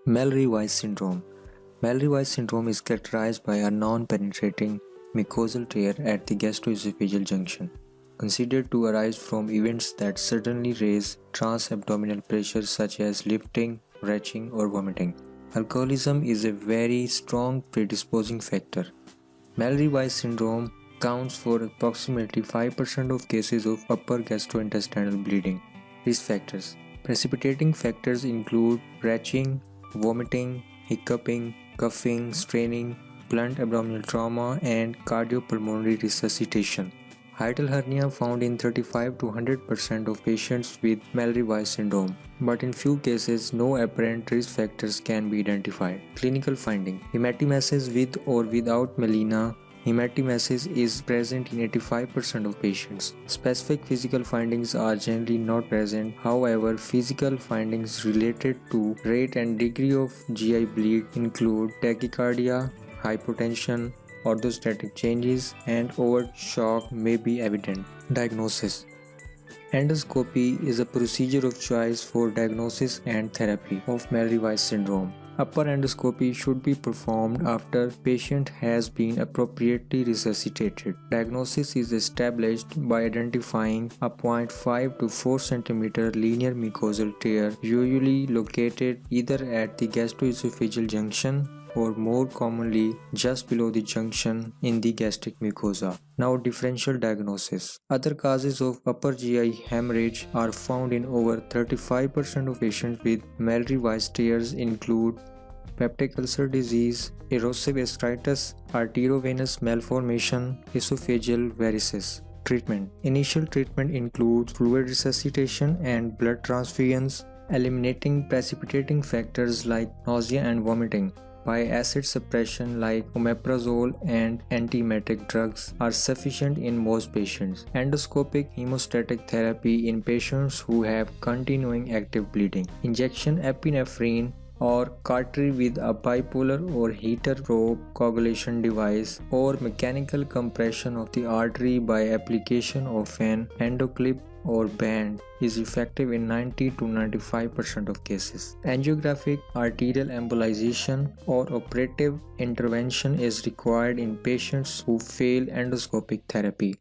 Mallory-Weiss syndrome. Mallory-Weiss syndrome is characterized by a non-penetrating mucosal tear at the gastroesophageal junction, considered to arise from events that suddenly raise transabdominal pressure such as lifting, retching, or vomiting. Alcoholism is a very strong predisposing factor. Mallory-Weiss syndrome accounts for approximately 5% of cases of upper gastrointestinal bleeding. Risk factors. Precipitating factors include retching, vomiting, hiccuping, coughing, straining, blunt abdominal trauma, and cardiopulmonary resuscitation. Hiatal hernia found in 35 to 100% of patients with Mallory-Weiss syndrome, but in few cases no apparent risk factors can be identified. Clinical finding: hematemesis with or without melena. Hematemesis is present in 85% of patients. Specific physical findings are generally not present. However, physical findings related to rate and degree of GI bleed include tachycardia, hypotension, orthostatic changes, and overt shock may be evident. Diagnosis: endoscopy is a procedure of choice for diagnosis and therapy of Mallory-Weiss syndrome. Upper endoscopy should be performed after patient has been appropriately resuscitated. Diagnosis is established by identifying a 0.5 to 4 cm linear mucosal tear, usually located either at the gastroesophageal junction or more commonly just below the junction in the gastric mucosa. Now, differential diagnosis. Other causes of upper GI hemorrhage are found in over 35% of patients with Mallory-Weiss tears include peptic ulcer disease, erosive gastritis, arteriovenous malformation, esophageal varices. Treatment. Initial treatment includes fluid resuscitation and blood transfusions, eliminating precipitating factors like nausea and vomiting. By acid suppression like omeprazole and antiemetic drugs are sufficient in most patients. Endoscopic hemostatic therapy in patients who have continuing active bleeding. Injection epinephrine or cautery with a bipolar or heater probe coagulation device or mechanical compression of the artery by application of an endoclip or band is effective in 90 to 95% of cases. Angiographic arterial embolization or operative intervention is required in patients who fail endoscopic therapy.